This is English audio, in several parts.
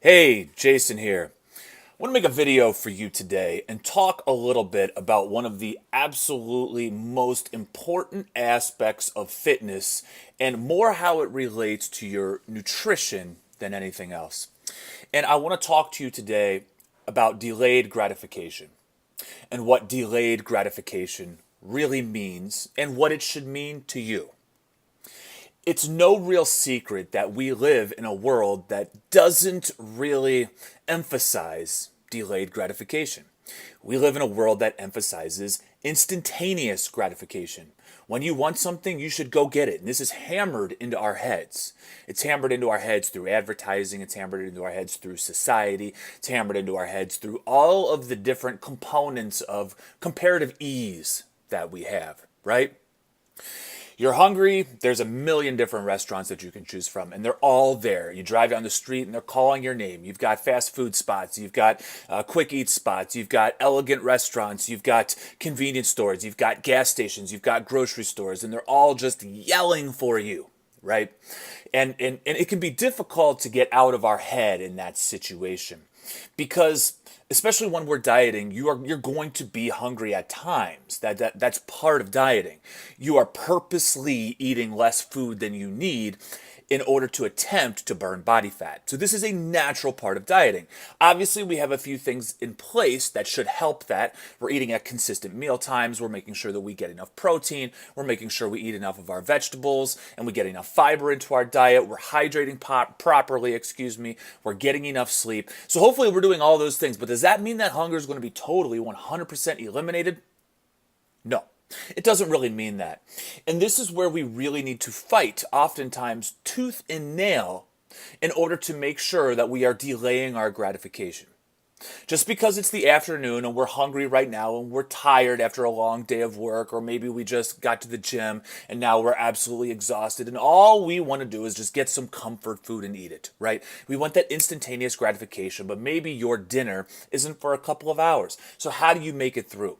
Hey, Jason here. I want to make a video for you today and talk a little bit about one of the absolutely most important aspects of fitness and more how it relates to your nutrition than anything else. And I want to talk to you today about delayed gratification and what delayed gratification really means and what it should mean to you. It's no real secret that we live in a world that doesn't really emphasize delayed gratification. We live in a world that emphasizes instantaneous gratification. When you want something, you should go get it. And this is hammered into our heads. It's hammered into our heads through advertising. It's hammered into our heads through society. It's hammered into our heads through all of the different components of comparative ease that we have, right? You're hungry, there's a million different restaurants that you can choose from, and they're all there. You drive down the street and they're calling your name. You've got fast food spots, you've got quick eat spots, you've got elegant restaurants, you've got convenience stores, you've got gas stations, you've got grocery stores, and they're all just yelling for you, right? And it can be difficult to get out of our head in that situation because especially when we're dieting, you're going to be hungry at times. That's part of dieting. You are purposely eating less food than you need in order to attempt to burn body fat. So this is a natural part of dieting. Obviously, we have a few things in place that should help that. We're eating at consistent meal times. We're making sure that we get enough protein. We're making sure we eat enough of our vegetables and we get enough fiber into our diet. We're hydrating properly, We're getting enough sleep. So hopefully we're doing all those things. But does that mean that hunger is going to be totally 100% eliminated? No. It doesn't really mean that. And this is where we really need to fight, oftentimes tooth and nail, in order to make sure that we are delaying our gratification. Just because it's the afternoon and we're hungry right now and we're tired after a long day of work, or maybe we just got to the gym and now we're absolutely exhausted and all we want to do is just get some comfort food and eat it, right? We want that instantaneous gratification, but maybe your dinner isn't for a couple of hours. So how do you make it through?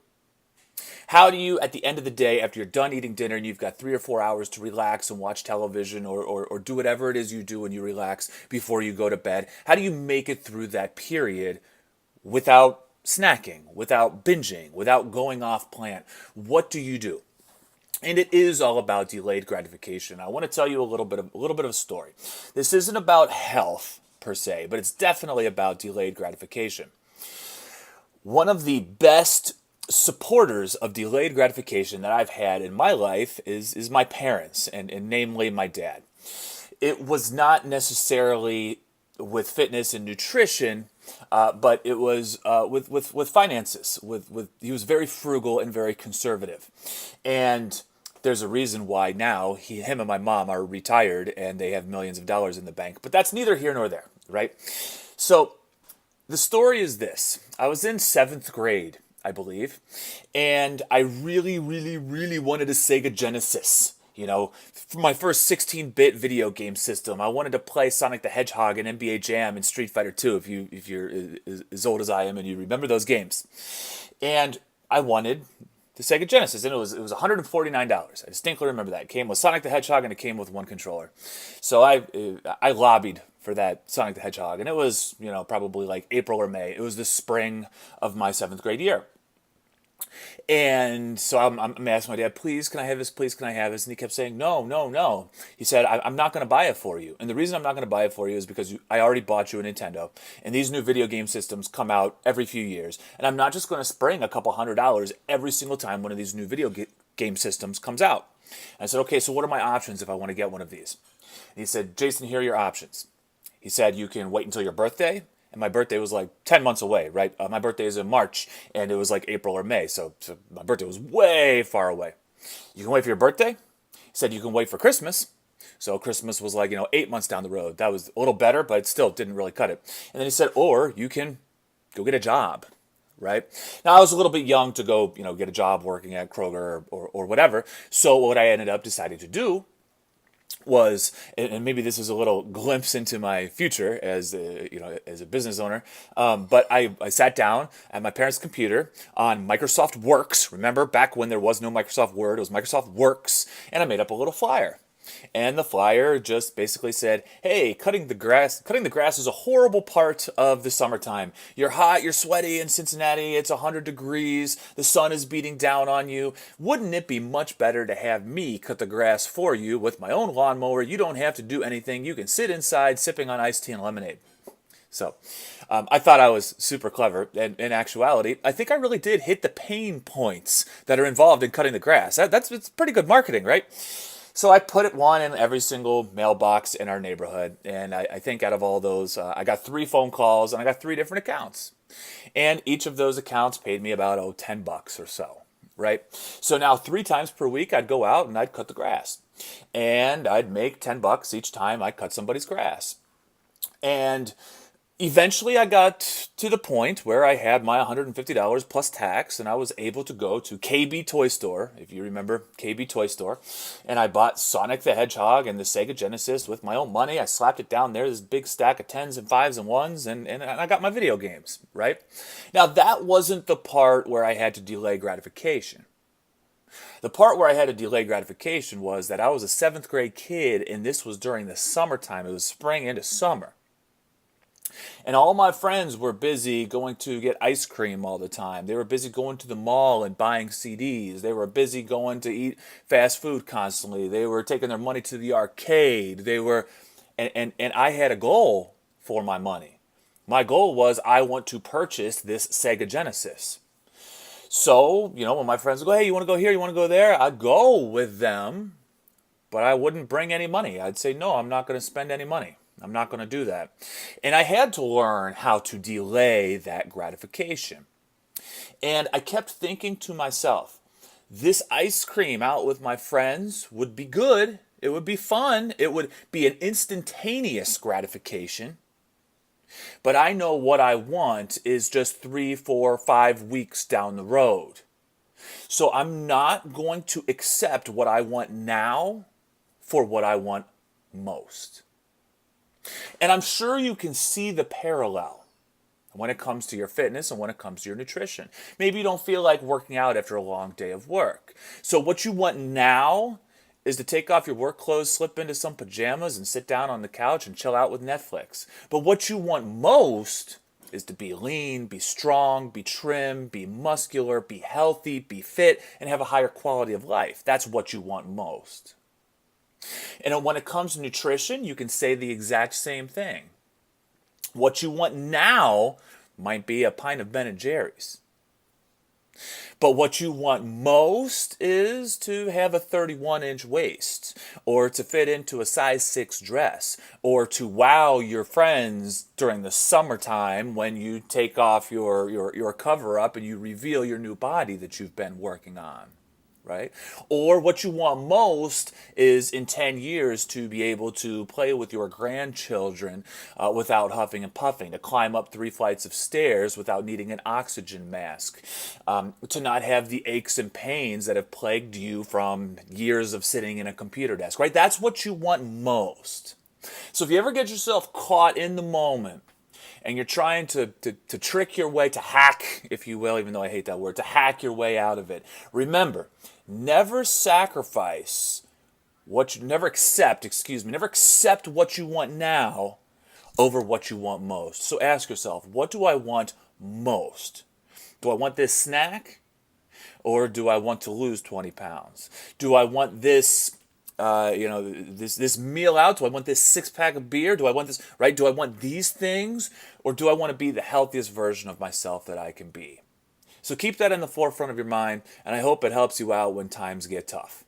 How do you, at the end of the day, after you're done eating dinner and you've got 3 or 4 hours to relax and watch television or do whatever it is you do when you relax before you go to bed, how do you make it through that period without snacking, without binging, without going off plan? What do you do? And it is all about delayed gratification. I want to tell you a little bit of a story. This isn't about health per se, but it's definitely about delayed gratification. One of the best supporters of delayed gratification that I've had in my life is my parents, and namely my dad. It was not necessarily with fitness and nutrition, but it was with finances. He was very frugal and very conservative, and there's a reason why now him and my mom are retired and they have millions of dollars in the bank. But that's neither here nor there, right? So the story is this: I was in seventh grade, I believe, and I really, really, really wanted a Sega Genesis. For my first 16-bit video game system, I wanted to play Sonic the Hedgehog and NBA Jam and Street Fighter 2. If you're as old as I am and you remember those games, and I wanted the Sega Genesis, and it was $149. I distinctly remember that. It came with Sonic the Hedgehog and it came with one controller. So I lobbied for that Sonic the Hedgehog, and it was probably like April or May. It was the spring of my seventh grade year. And so I'm asking my dad, please, can I have this? Please, can I have this? And he kept saying, no, no, no. He said, I'm not going to buy it for you. And the reason I'm not going to buy it for you is because I already bought you a Nintendo. And these new video game systems come out every few years. And I'm not just going to spring a couple $100 every single time one of these new video game systems comes out. And I said, okay, so what are my options if I want to get one of these? And he said, Jason, here are your options. He said, you can wait until your birthday. And my birthday was like 10 months away, right? My birthday is in March, and it was like April or May, so my birthday was way far away. You can wait for your birthday. He said you can wait for Christmas. So Christmas was like, 8 months down the road. That was a little better, but it still didn't really cut it. And then he said, or you can go get a job, right? Now, I was a little bit young to go, get a job working at Kroger or whatever. So what I ended up deciding to do was, and maybe this is a little glimpse into my future as as a business owner, but I sat down at my parents' computer on Microsoft Works. Remember back when there was no Microsoft Word, it was Microsoft Works, and I made up a little flyer. And the flyer just basically said, "Hey, cutting the grass is a horrible part of the summertime. You're hot, you're sweaty in Cincinnati, it's 100 degrees, the sun is beating down on you. Wouldn't it be much better to have me cut the grass for you with my own lawnmower? You don't have to do anything. You can sit inside sipping on iced tea and lemonade." So I thought I was super clever. And in actuality, I think I really did hit the pain points that are involved in cutting the grass. It's pretty good marketing, right? So I put one in every single mailbox in our neighborhood. And I think out of all those, I got 3 phone calls and I got 3 different accounts. And each of those accounts paid me about, $10 or so, right? So now 3 times per week, I'd go out and I'd cut the grass. And I'd make $10 each time I cut somebody's grass. And eventually, I got to the point where I had my $150 plus tax, and I was able to go to KB Toy Store, if you remember KB Toy Store, and I bought Sonic the Hedgehog and the Sega Genesis with my own money. I slapped it down there, this big stack of 10s and 5s and 1s, and I got my video games, right? Now, that wasn't the part where I had to delay gratification. The part where I had to delay gratification was that I was a 7th grade kid, and this was during the summertime. It was spring into summer. And all my friends were busy going to get ice cream all the time. They were busy going to the mall and buying CDs. They were busy going to eat fast food constantly. They were taking their money to the arcade. And I had a goal for my money. My goal was I want to purchase this Sega Genesis. So, when my friends would go, "Hey, you want to go here? You want to go there?" I'd go with them, but I wouldn't bring any money. I'd say, "No, I'm not going to spend any money. I'm not going to do that." And I had to learn how to delay that gratification. And I kept thinking to myself, this ice cream out with my friends would be good. It would be fun. It would be an instantaneous gratification. But I know what I want is just 3, 4, 5 weeks down the road. So I'm not going to accept what I want now for what I want most. And I'm sure you can see the parallel when it comes to your fitness and when it comes to your nutrition. Maybe you don't feel like working out after a long day of work. So what you want now is to take off your work clothes, slip into some pajamas, and sit down on the couch and chill out with Netflix. But what you want most is to be lean, be strong, be trim, be muscular, be healthy, be fit, and have a higher quality of life. That's what you want most. And when it comes to nutrition, you can say the exact same thing. What you want now might be a pint of Ben & Jerry's. But what you want most is to have a 31-inch waist, or to fit into a size 6 dress, or to wow your friends during the summertime when you take off your cover-up and you reveal your new body that you've been working on. Right? Or what you want most is in 10 years to be able to play with your grandchildren without huffing and puffing, to climb up 3 flights of stairs without needing an oxygen mask, to not have the aches and pains that have plagued you from years of sitting in a computer desk, right? That's what you want most. So if you ever get yourself caught in the moment, and you're trying to trick your way, to hack, if you will, even though I hate that word, to hack your way out of it. Remember, never accept what you want now over what you want most. So ask yourself, what do I want most? Do I want this snack? Or do I want to lose 20 pounds? Do I want this this meal out? Do I want this 6-pack of beer? Do I want this, right? Do I want these things? Or do I want to be the healthiest version of myself that I can be? So keep that in the forefront of your mind, and I hope it helps you out when times get tough.